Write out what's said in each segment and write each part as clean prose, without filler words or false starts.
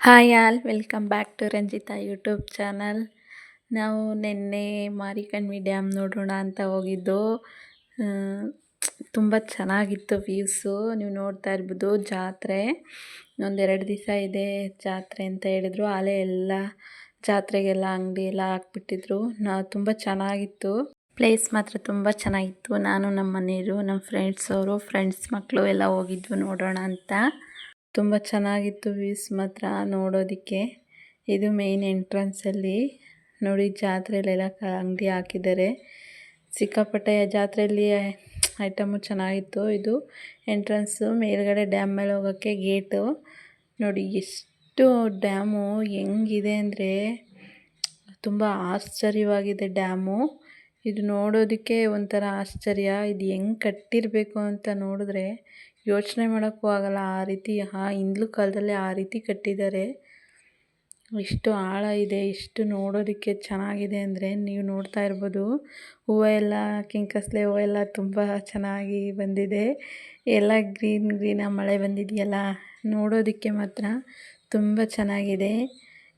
Hi all welcome back to Ranjitha YouTube channel. ನಾವು ನಿನ್ನೆ ಮಾರಿಕಣ್ವಿ dam ನೋಡೋಣ ಅಂತ ಹೋಗಿದ್ದು. ತುಂಬ ಚೆನ್ನಾಗಿತ್ತು ವ್ಯೂಸು. ನೀವು ನೋಡ್ತಾ ಇರ್ಬೋದು ಜಾತ್ರೆ ಒಂದೆರಡು ದಿವಸ ಇದೆ ಜಾತ್ರೆ ಅಂತ ಹೇಳಿದ್ರು. ಅಲ್ಲೇ ಎಲ್ಲ ಜಾತ್ರೆಗೆಲ್ಲ ಅಂಗಡಿ ಎಲ್ಲ ಹಾಕ್ಬಿಟ್ಟಿದ್ರು. ತುಂಬ ಚೆನ್ನಾಗಿತ್ತು ಪ್ಲೇಸ್, ಮಾತ್ರ ತುಂಬ ಚೆನ್ನಾಗಿತ್ತು. ನಾನು ನಮ್ಮ ಮನೆಯವರು, ನಮ್ಮ ಫ್ರೆಂಡ್ಸ್ ಮಕ್ಕಳು ಎಲ್ಲ ಹೋಗಿದ್ವು ನೋಡೋಣ ಅಂತ. ತುಂಬ ಚೆನ್ನಾಗಿತ್ತು ವ್ಯೂಸ್ ಮಾತ್ರ ನೋಡೋದಕ್ಕೆ. ಇದು ಮೇನ್ ಎಂಟ್ರೆನ್ಸಲ್ಲಿ ನೋಡಿ, ಜಾತ್ರೆಯಲ್ಲೆಲ್ಲ ಅಂಗಡಿ ಹಾಕಿದ್ದಾರೆ. ಸಿಕ್ಕಾಪಟ್ಟೆ ಜಾತ್ರೆಯಲ್ಲಿ ಐಟಮು ಚೆನ್ನಾಗಿತ್ತು. ಇದು ಎಂಟ್ರೆನ್ಸು, ಮೇಲ್ಗಡೆ ಡ್ಯಾಮ್ ಮೇಲೆ ಹೋಗೋಕ್ಕೆ ಗೇಟು. ನೋಡಿ ಎಷ್ಟು ಡ್ಯಾಮು ಹೆಂಗಿದೆ ಅಂದರೆ ತುಂಬ ಆಶ್ಚರ್ಯವಾಗಿದೆ ಡ್ಯಾಮು. ಇದು ನೋಡೋದಕ್ಕೆ ಒಂಥರ ಆಶ್ಚರ್ಯ. ಇದು ಹೆಂಗೆ ಕಟ್ಟಿರಬೇಕು ಅಂತ ನೋಡಿದ್ರೆ ಯೋಚನೆ ಮಾಡೋಕ್ಕೂ ಆಗಲ್ಲ. ಆ ರೀತಿ ಹಿಂದ್ಲು ಕಾಲದಲ್ಲಿ ಆ ರೀತಿ ಕಟ್ಟಿದ್ದಾರೆ. ಎಷ್ಟು ಆಳ ಇದೆ, ಎಷ್ಟು ನೋಡೋದಕ್ಕೆ ಚೆನ್ನಾಗಿದೆ ಅಂದರೆ ನೀವು ನೋಡ್ತಾ ಇರ್ಬೋದು. ಹೂವು ಎಲ್ಲ ಕೆಂಕಸಲೆ ಹೂವು ಎಲ್ಲ ತುಂಬ ಚೆನ್ನಾಗಿ ಬಂದಿದೆ. ಎಲ್ಲ ಗ್ರೀನ್ ಮಳೆ ಬಂದಿದೆಯಲ್ಲ, ನೋಡೋದಕ್ಕೆ ಮಾತ್ರ ತುಂಬ ಚೆನ್ನಾಗಿದೆ.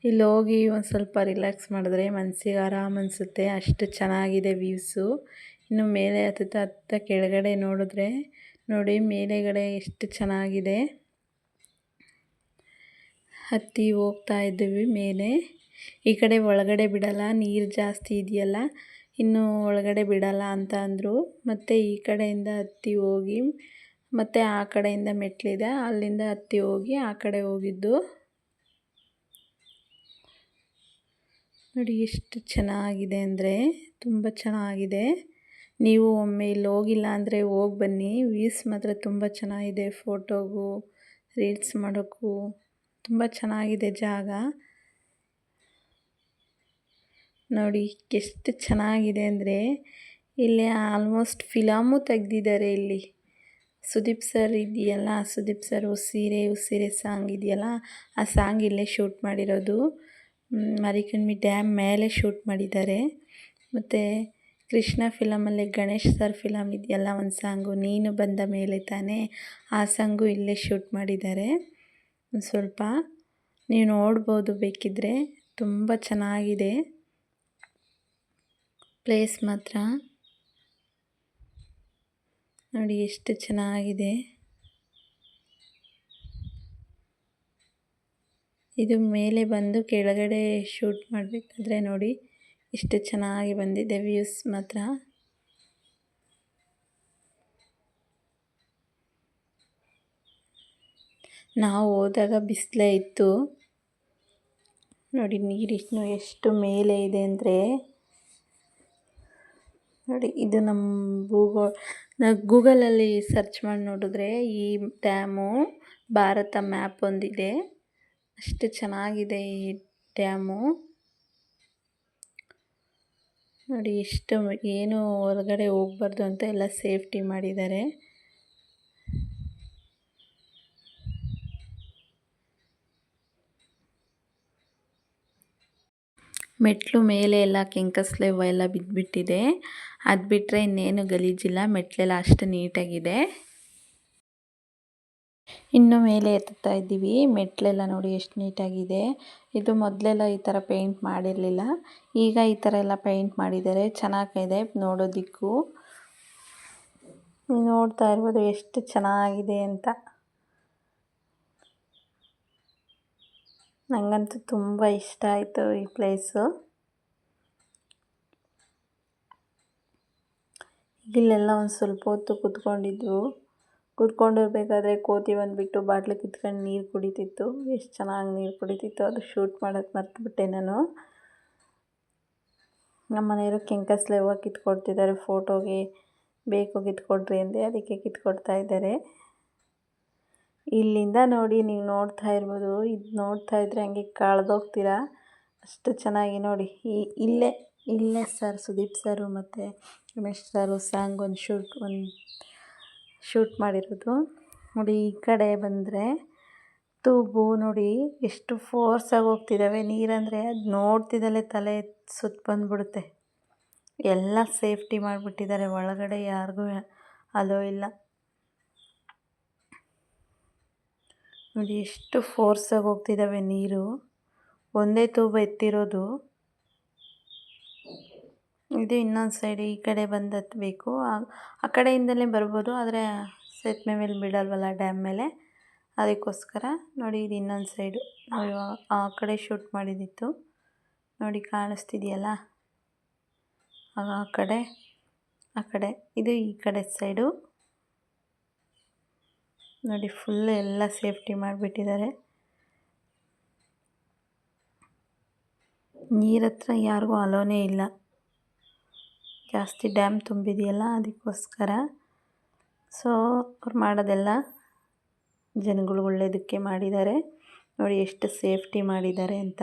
ಇಲ್ಲಿ ಹೋಗಿ ಒಂದು ಸ್ವಲ್ಪ ರಿಲ್ಯಾಕ್ಸ್ ಮಾಡಿದ್ರೆ ಮನಸ್ಸಿಗೆ ಆರಾಮ್ ಅನಿಸುತ್ತೆ. ಅಷ್ಟು ಚೆನ್ನಾಗಿದೆ ವ್ಯೂಸು. ಇನ್ನು ಮೇಲೆ ಹತ್ತ ಕೆಳಗಡೆ ನೋಡಿದ್ರೆ ನೋಡಿ, ಮೇಲೆಗಡೆ ಎಷ್ಟು ಚೆನ್ನಾಗಿದೆ. ಹತ್ತಿ ಹೋಗ್ತಾ ಇದ್ದೀವಿ ಮೇಲೆ. ಈ ಕಡೆ ಒಳಗಡೆ ಬಿಡಲ್ಲ, ನೀರು ಜಾಸ್ತಿ ಇದೆಯಲ್ಲ, ಇನ್ನು ಒಳಗಡೆ ಬಿಡಲ್ಲ ಅಂತ ಅಂದರು. ಮತ್ತು ಈ ಕಡೆಯಿಂದ ಹತ್ತಿ ಹೋಗಿ ಮತ್ತು ಆ ಕಡೆಯಿಂದ ಮೆಟ್ಲಿದೆ, ಅಲ್ಲಿಂದ ಹತ್ತಿ ಹೋಗಿ ಆ ಕಡೆ ಹೋಗಿದ್ದು. ನೋಡಿ ಎಷ್ಟು ಚೆನ್ನಾಗಿದೆ ಅಂದರೆ ತುಂಬ ಚೆನ್ನಾಗಿದೆ. ನೀವು ಒಮ್ಮೆ ಇಲ್ಲಿ ಹೋಗಿಲ್ಲ ಅಂದರೆ ಹೋಗಿ ಬನ್ನಿ. ವ್ಯೂಸ್ ಮಾತ್ರ ತುಂಬ ಚೆನ್ನಾಗಿದೆ. ಫೋಟೋಗೂ ರೀಲ್ಸ್ ಮಾಡೋಕ್ಕೂ ತುಂಬ ಚೆನ್ನಾಗಿದೆ ಜಾಗ. ನೋಡಿ ಎಷ್ಟು ಚೆನ್ನಾಗಿದೆ ಅಂದರೆ ಇಲ್ಲಿ ಆಲ್ಮೋಸ್ಟ್ ಫಿಲಮು ತೆಗ್ದಿದ್ದಾರೆ. ಇಲ್ಲಿ ಸುದೀಪ್ ಸರ್ ಇದೆಯಲ್ಲ, ಸುದೀಪ್ ಸರ್ ಉಸಿರೇ ಸಾಂಗ್ ಇದೆಯಲ್ಲ, ಆ ಸಾಂಗ್ ಇಲ್ಲೇ ಶೂಟ್ ಮಾಡಿರೋದು. ಮಾರಿಕಣ್ವಿ ಡ್ಯಾಮ್ ಮೇಲೆ ಶೂಟ್ ಮಾಡಿದ್ದಾರೆ. ಮತ್ತು ಕೃಷ್ಣ ಫಿಲಮಲ್ಲಿ ಗಣೇಶ್ ಸರ್ ಫಿಲಮ್ ಇದೆಯಲ್ಲ, ಒಂದು ಸಾಂಗು ನೀನು ಬಂದ ಮೇಲೆ ತಾನೇ, ಆ ಸಾಂಗು ಇಲ್ಲೇ ಶೂಟ್ ಮಾಡಿದ್ದಾರೆ. ಒಂದು ಸ್ವಲ್ಪ ನೀವು ನೋಡ್ಬೋದು ಬೇಕಿದ್ದರೆ. ತುಂಬ ಚೆನ್ನಾಗಿದೆ ಪ್ಲೇಸ್ ಮಾತ್ರ. ನೋಡಿ ಎಷ್ಟು ಚೆನ್ನಾಗಿದೆ. ಇದು ಮೇಲೆ ಬಂದು ಕೆಳಗಡೆ ಶೂಟ್ ಮಾಡಬೇಕಾದ್ರೆ ನೋಡಿ ಎಷ್ಟು ಚೆನ್ನಾಗಿ ಬಂದಿದೆ ವ್ಯೂಸ್ ಮಾತ್ರ. ನಾವು ಹೋದಾಗ ಬಿಸಿಲೇ ಇತ್ತು. ನೋಡಿ ನೀರಿನ್ನು ಎಷ್ಟು ಮೇಲೆ ಇದೆ ಅಂದರೆ ನೋಡಿ. ಇದು ನಮ್ಮ ಗೂಗಲಲ್ಲಿ ಸರ್ಚ್ ಮಾಡಿ ನೋಡಿದ್ರೆ ಈ ಡ್ಯಾಮು ಭಾರತ ಮ್ಯಾಪ್ ಒಂದಿದೆ. ಅಷ್ಟು ಚೆನ್ನಾಗಿದೆ ಈ ಡ್ಯಾಮು. ನೋಡಿ ಎಷ್ಟು ಏನು ಹೊರಗಡೆ ಹೋಗ್ಬಾರ್ದು ಅಂತ ಎಲ್ಲ ಸೇಫ್ಟಿ ಮಾಡಿದ್ದಾರೆ. ಮೆಟ್ಲು ಮೇಲೆ ಎಲ್ಲ ಕೆಂಕಸಲೆ ಹೂವು ಎಲ್ಲ ಬಿದ್ದುಬಿಟ್ಟಿದೆ. ಅದು ಬಿಟ್ಟರೆ ಇನ್ನೇನು ಗಲೀಜಿಲ್ಲ. ಮೆಟ್ಲೆಲ್ಲ ಅಷ್ಟು ನೀಟಾಗಿದೆ. ಇನ್ನು ಮೇಲೆ ಎತ್ತುತ್ತಾ ಇದ್ದೀವಿ. ಮೆಟ್ಲೆಲ್ಲ ನೋಡಿ ಎಷ್ಟು ನೀಟಾಗಿದೆ. ಇದು ಮೊದಲೆಲ್ಲ ಈ ಥರ ಪೇಂಟ್ ಮಾಡಿರಲಿಲ್ಲ, ಈಗ ಈ ಥರ ಎಲ್ಲ ಪೇಂಟ್ ಮಾಡಿದ್ದಾರೆ. ಚೆನ್ನಾಗಿದೆ ನೋಡೋದಕ್ಕೂ. ನೋಡ್ತಾ ಇರ್ಬೋದು ಎಷ್ಟು ಚೆನ್ನಾಗಿದೆ ಅಂತ. ನನಗಂತೂ ತುಂಬ ಇಷ್ಟ ಆಯಿತು ಈ ಪ್ಲೇಸು. ಇಲ್ಲೆಲ್ಲ ಒಂದು ಸ್ವಲ್ಪ ಹೊತ್ತು ಕೂತ್ಕೊಂಡಿರ್ಬೇಕಾದ್ರೆ ಕೋತಿ ಬಂದುಬಿಟ್ಟು ಬಾಟ್ಲು ಕಿತ್ಕೊಂಡು ನೀರು ಕುಡಿತಿತ್ತು. ಎಷ್ಟು ಚೆನ್ನಾಗಿ ನೀರು ಕುಡಿತಿತ್ತು. ಅದು ಶೂಟ್ ಮಾಡೋಕ್ಕೆ ಮರ್ತುಬಿಟ್ಟೆ ನಾನು. ನಮ್ಮ ಮನೆಯವರು ಕೆಂಕಸಲೆ ಹೂವು ಕಿತ್ಕೊಡ್ತಿದ್ದಾರೆ. ಫೋಟೋಗೆ ಬೇಕು ಕಿತ್ಕೊಡ್ರಿ ಅಂದೆ, ಅದಕ್ಕೆ ಕಿತ್ಕೊಡ್ತಾ ಇದ್ದಾರೆ. ಇಲ್ಲಿಂದ ನೋಡಿ ನೀವು ನೋಡ್ತಾ ಇರ್ಬೋದು. ಇದು ನೋಡ್ತಾ ಇದ್ದರೆ ಹಂಗೆ ಕಳೆದೋಗ್ತೀರಾ, ಅಷ್ಟು ಚೆನ್ನಾಗಿ ನೋಡಿ. ಇಲ್ಲೇ ಸರ್ ಸುದೀಪ್ ಸರು ಮತ್ತು ರಮೇಶ್ ಸರು ಸಾಂಗ್ ಒಂದು ಶೂಟ್ ಮಾಡಿರೋದು. ನೋಡಿ ಈ ಕಡೆ ಬಂದರೆ ತೂಬು ನೋಡಿ ಎಷ್ಟು ಫೋರ್ಸಾಗಿ ಹೋಗ್ತಿದ್ದಾವೆ. ನೀರಂದರೆ ಅದು ನೋಡ್ತಿದ್ದಲೇ ತಲೆ ಸುತ್ತ ಬಂದುಬಿಡುತ್ತೆ. ಎಲ್ಲ ಸೇಫ್ಟಿ ಮಾಡಿಬಿಟ್ಟಿದ್ದಾರೆ. ಒಳಗಡೆ ಯಾರಿಗೂ ಅಲೋ ಇಲ್ಲ. ನೋಡಿ ಎಷ್ಟು ಫೋರ್ಸಾಗಿ ಹೋಗ್ತಿದ್ದಾವೆ ನೀರು. ಒಂದೇ ತೂಬು ಎತ್ತಿರೋದು. ಇದು ಇನ್ನೊಂದು ಸೈಡ್ ಈ ಕಡೆ ಬಂದು ಹತ್ತಬೇಕು. ಆ ಕಡೆಯಿಂದಲೇ ಬರ್ಬೋದು, ಆದರೆ ಸೇತುವೆ ಮೇಲೆ ಬಿಡಲ್ವಲ್ಲ ಡ್ಯಾಮ್ ಮೇಲೆ, ಅದಕ್ಕೋಸ್ಕರ. ನೋಡಿ ಇದು ಇನ್ನೊಂದು ಸೈಡು. ನಾವು ಆ ಕಡೆ ಶೂಟ್ ಮಾಡಿದ್ದಿತ್ತು ನೋಡಿ, ಕಾಣಿಸ್ತಿದೆಯಲ್ಲ ಆ ಕಡೆ ಇದು ಈ ಕಡೆ ಸೈಡು. ನೋಡಿ ಫುಲ್ ಎಲ್ಲ ಸೇಫ್ಟಿ ಮಾಡಿಬಿಟ್ಟಿದ್ದಾರೆ. ನೀರತ್ರ ಯಾರಿಗೂ ಅಲೋನೇ ಇಲ್ಲ, ಜಾಸ್ತಿ ಡ್ಯಾಮ್ ತುಂಬಿದೆಯಲ್ಲ ಅದಕ್ಕೋಸ್ಕರ. ಸೊ ಅವ್ರು ಮಾಡೋದೆಲ್ಲ ಜನಗಳು ಒಳ್ಳೆಯದಕ್ಕೆ ಮಾಡಿದ್ದಾರೆ. ನೋಡಿ ಎಷ್ಟು ಸೇಫ್ಟಿ ಮಾಡಿದ್ದಾರೆ ಅಂತ.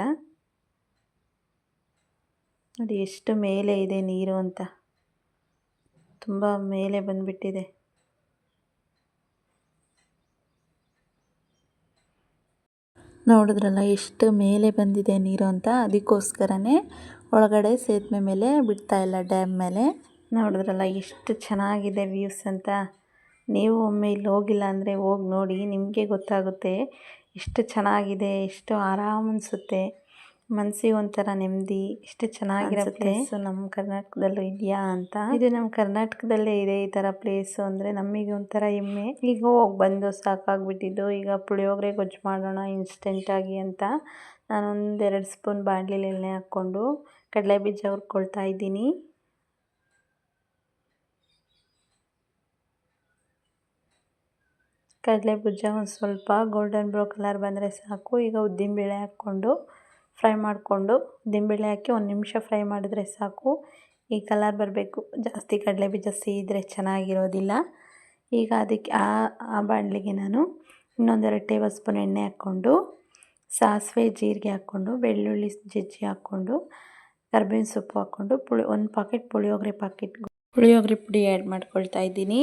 ನೋಡಿ ಎಷ್ಟು ಮೇಲೆ ಇದೆ ನೀರು ಅಂತ, ತುಂಬ ಮೇಲೆ ಬಂದುಬಿಟ್ಟಿದೆ. ನೋಡಿದ್ರಲ್ಲ ಎಷ್ಟು ಮೇಲೆ ಬಂದಿದೆ ನೀರು ಅಂತ. ಅದಕ್ಕೋಸ್ಕರನೇ ಒಳಗಡೆ ಸೇತುವೆ ಮೇಲೆ ಬಿಡ್ತಾಯಿಲ್ಲ, ಡ್ಯಾಮ್ ಮೇಲೆ. ನೋಡಿದ್ರಲ್ಲ ಎಷ್ಟು ಚೆನ್ನಾಗಿದೆ ವ್ಯೂಸ್ ಅಂತ. ನೀವು ಒಮ್ಮೆ ಇಲ್ಲಿ ಹೋಗಿಲ್ಲ ಅಂದರೆ ಹೋಗಿ ನೋಡಿ, ನಿಮಗೆ ಗೊತ್ತಾಗುತ್ತೆ ಎಷ್ಟು ಚೆನ್ನಾಗಿದೆ, ಎಷ್ಟು ಆರಾಮ ಅನಿಸುತ್ತೆ, ಮನಸ್ಸಿಗೆ ಒಂಥರ ನೆಮ್ಮದಿ. ಎಷ್ಟು ಚೆನ್ನಾಗಿರೋ ಪ್ಲೇಸು ನಮ್ಮ ಕರ್ನಾಟಕದಲ್ಲೂ ಇದೆಯಾ ಅಂತ. ಇದು ನಮ್ಮ ಕರ್ನಾಟಕದಲ್ಲೇ ಇದೆ ಈ ಥರ ಪ್ಲೇಸು ಅಂದರೆ ನಮಗೆ ಒಂಥರ ಹೆಮ್ಮೆ. ಈಗ ಹೋಗಿ ಬಂದು ಸಾಕಾಗ್ಬಿಟ್ಟಿದ್ದು. ಈಗ ಪುಳಿಯೋಗರೆ ಗೊಜ್ಜು ಮಾಡೋಣ ಇನ್ಸ್ಟೆಂಟಾಗಿ ಅಂತ ನಾನು 1-2 ಸ್ಪೂನ್ ಬಾಣಲಿಲಿ ಎಣ್ಣೆ ಹಾಕ್ಕೊಂಡು ಕಡಲೆ ಬೀಜ ಹುರ್ಕೊಳ್ತಾ ಇದ್ದೀನಿ. ಕಡಲೆ ಬೀಜ ಒಂದು ಸ್ವಲ್ಪ ಗೋಲ್ಡನ್ ಬ್ರೌನ್ ಕಲರ್ ಬಂದರೆ ಸಾಕು. ಈಗ ಉದ್ದಿನಬೇಳೆ ಹಾಕ್ಕೊಂಡು ಫ್ರೈ ಮಾಡಿಕೊಂಡು, ಉದ್ದಿನಬೇಳೆ ಹಾಕಿ 1 ನಿಮಿಷ ಫ್ರೈ ಮಾಡಿದ್ರೆ ಸಾಕು. ಈ ಕಲರ್ ಬರಬೇಕು. ಜಾಸ್ತಿ ಕಡಲೆ ಬೀಜ ಸಿಹಿದ್ರೆ ಚೆನ್ನಾಗಿರೋದಿಲ್ಲ. ಈಗ ಅದಕ್ಕೆ ಆ ಬಾಣಲಿಗೆ ನಾನು ಇನ್ನೊಂದು 2 ಟೇಬಲ್ ಸ್ಪೂನ್ ಎಣ್ಣೆ ಹಾಕ್ಕೊಂಡು, ಸಾಸಿವೆ ಜೀರಿಗೆ ಹಾಕ್ಕೊಂಡು, ಬೆಳ್ಳುಳ್ಳಿ ಜಜ್ಜಿ ಹಾಕ್ಕೊಂಡು, ಕರ್ಬೇವಿನ ಸೊಪ್ಪು ಹಾಕ್ಕೊಂಡು, 1 ಪಾಕೆಟ್ ಪುಳಿಯೋಗರೆ ಪುಡಿ ಆ್ಯಡ್ ಮಾಡ್ಕೊಳ್ತಾ ಇದ್ದೀನಿ.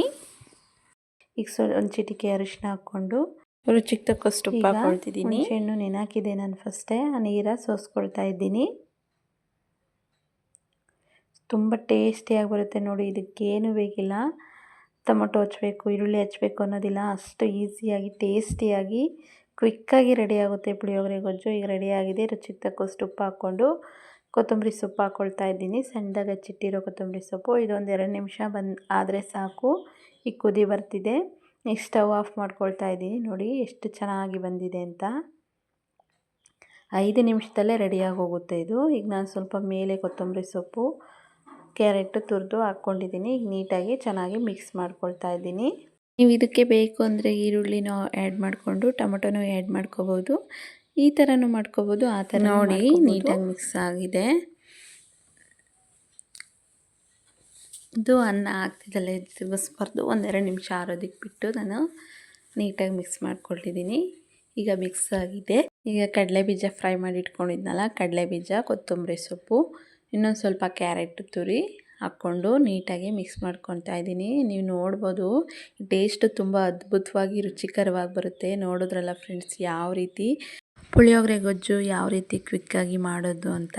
ಈಗ ಒಂದು ಚಿಟಿಕೆ ಅರಿಶಿನ ಹಾಕ್ಕೊಂಡು ರುಚಿಗೆ ತಕ್ಕಷ್ಟು ಉಪ್ಪು ಹಾಕ್ಕೊಳ್ತಿದ್ದೀನಿ. ಹುಣಸೆಹಣ್ಣು ನೆನೆ ನಾನು ಫಸ್ಟೇ, ಆ ನೀರ ಸೋಸ್ಕೊಳ್ತಾ ಇದ್ದೀನಿ. ತುಂಬ ಟೇಸ್ಟಿಯಾಗಿ ಬರುತ್ತೆ ನೋಡಿ. ಇದಕ್ಕೇನು ಬೇಕಿಲ್ಲ, ಟೊಮೊಟೊ ಹಚ್ಚಬೇಕು, ಈರುಳ್ಳಿ ಹಚ್ಚಬೇಕು ಅನ್ನೋದಿಲ್ಲ. ಅಷ್ಟು ಈಸಿಯಾಗಿ ಟೇಸ್ಟಿಯಾಗಿ ಕ್ವಿಕ್ಕಾಗಿ ರೆಡಿ ಆಗುತ್ತೆ ಪುಳಿಯೋಗರೆ ಗೊಜ್ಜು. ಈಗ ರೆಡಿಯಾಗಿದೆ. ರುಚಿಗೆ ತಕ್ಕಷ್ಟು ಉಪ್ಪು ಹಾಕ್ಕೊಂಡು ಕೊತ್ತಂಬರಿ ಸೊಪ್ಪು ಹಾಕ್ಕೊಳ್ತಾ ಇದ್ದೀನಿ. ಸಣ್ಣದಾಗಿ ಹಚ್ಚಿಟ್ಟಿರೋ ಕೊತ್ತಂಬರಿ ಸೊಪ್ಪು. ಇದೊಂದು 2 ನಿಮಿಷ ಆದರೆ ಸಾಕು. ಈಗ ಕುದಿ ಬರ್ತಿದೆ. ಈಗ ಸ್ಟವ್ ಆಫ್ ಮಾಡ್ಕೊಳ್ತಾ ಇದ್ದೀನಿ. ನೋಡಿ ಎಷ್ಟು ಚೆನ್ನಾಗಿ ಬಂದಿದೆ ಅಂತ. 5 ನಿಮಿಷದಲ್ಲೇ ರೆಡಿಯಾಗಿ ಹೋಗುತ್ತೆ ಇದು. ಈಗ ನಾನು ಸ್ವಲ್ಪ ಮೇಲೆ ಕೊತ್ತಂಬರಿ ಸೊಪ್ಪು, ಕ್ಯಾರೆಟು ತುರಿದು ಹಾಕ್ಕೊಂಡಿದ್ದೀನಿ. ಈಗ ನೀಟಾಗಿ ಚೆನ್ನಾಗಿ ಮಿಕ್ಸ್ ಮಾಡ್ಕೊಳ್ತಾ ಇದ್ದೀನಿ. ನೀವು ಇದಕ್ಕೆ ಬೇಕು ಅಂದರೆ ಈರುಳ್ಳಿನೂ ಆ್ಯಡ್ ಮಾಡಿಕೊಂಡು ಟೊಮೊಟೊನೂ ಆ್ಯಡ್ ಮಾಡ್ಕೋಬೋದು. ಈ ಥರನೂ ಮಾಡ್ಕೋಬೋದು. ಆ ಥರ ನೋಡಿ ನೀಟಾಗಿ ಮಿಕ್ಸ್ ಆಗಿದೆ. ಇದು ಅನ್ನ ಆಗ್ತಿದ್ದಲ್ಲೇ ತಿರುಗಿಸ್ಬಾರ್ದು. 1-2 ನಿಮಿಷ ಆರೋದಕ್ಕೆ ಬಿಟ್ಟು ನಾನು ನೀಟಾಗಿ ಮಿಕ್ಸ್ ಮಾಡ್ಕೊಳ್ತಿದ್ದೀನಿ. ಈಗ ಮಿಕ್ಸ್ ಆಗಿದೆ. ಈಗ ಕಡಲೆ ಬೀಜ ಫ್ರೈ ಮಾಡಿ ಇಟ್ಕೊಂಡಿದ್ನಲ್ಲ, ಕಡಲೆ ಬೀಜ, ಕೊತ್ತಂಬರಿ ಸೊಪ್ಪು, ಇನ್ನೊಂದು ಸ್ವಲ್ಪ ಕ್ಯಾರೆಟ್ ತುರಿ ಹಾಕ್ಕೊಂಡು ನೀಟಾಗಿ ಮಿಕ್ಸ್ ಮಾಡ್ಕೊತಾ ಇದ್ದೀನಿ. ನೀವು ನೋಡ್ಬೋದು ಟೇಸ್ಟು ತುಂಬ ಅದ್ಭುತವಾಗಿ ರುಚಿಕರವಾಗಿ ಬರುತ್ತೆ. ನೋಡಿದ್ರಲ್ಲ ಫ್ರೆಂಡ್ಸ್ ಯಾವ ರೀತಿ ಪುಳಿಯೋಗರೆ ಗೊಜ್ಜು ಯಾವ ರೀತಿ ಕ್ವಿಕ್ಕಾಗಿ ಮಾಡೋದು ಅಂತ.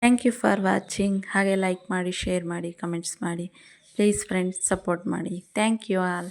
Thank you for watching. ಹಾಗೆ ಲೈಕ್ ಮಾಡಿ, ಶೇರ್ ಮಾಡಿ, ಕಮೆಂಟ್ಸ್ ಮಾಡಿ. ಪ್ಲೀಸ್ ಫ್ರೆಂಡ್ಸ್ ಸಪೋರ್ಟ್ ಮಾಡಿ. Thank you all.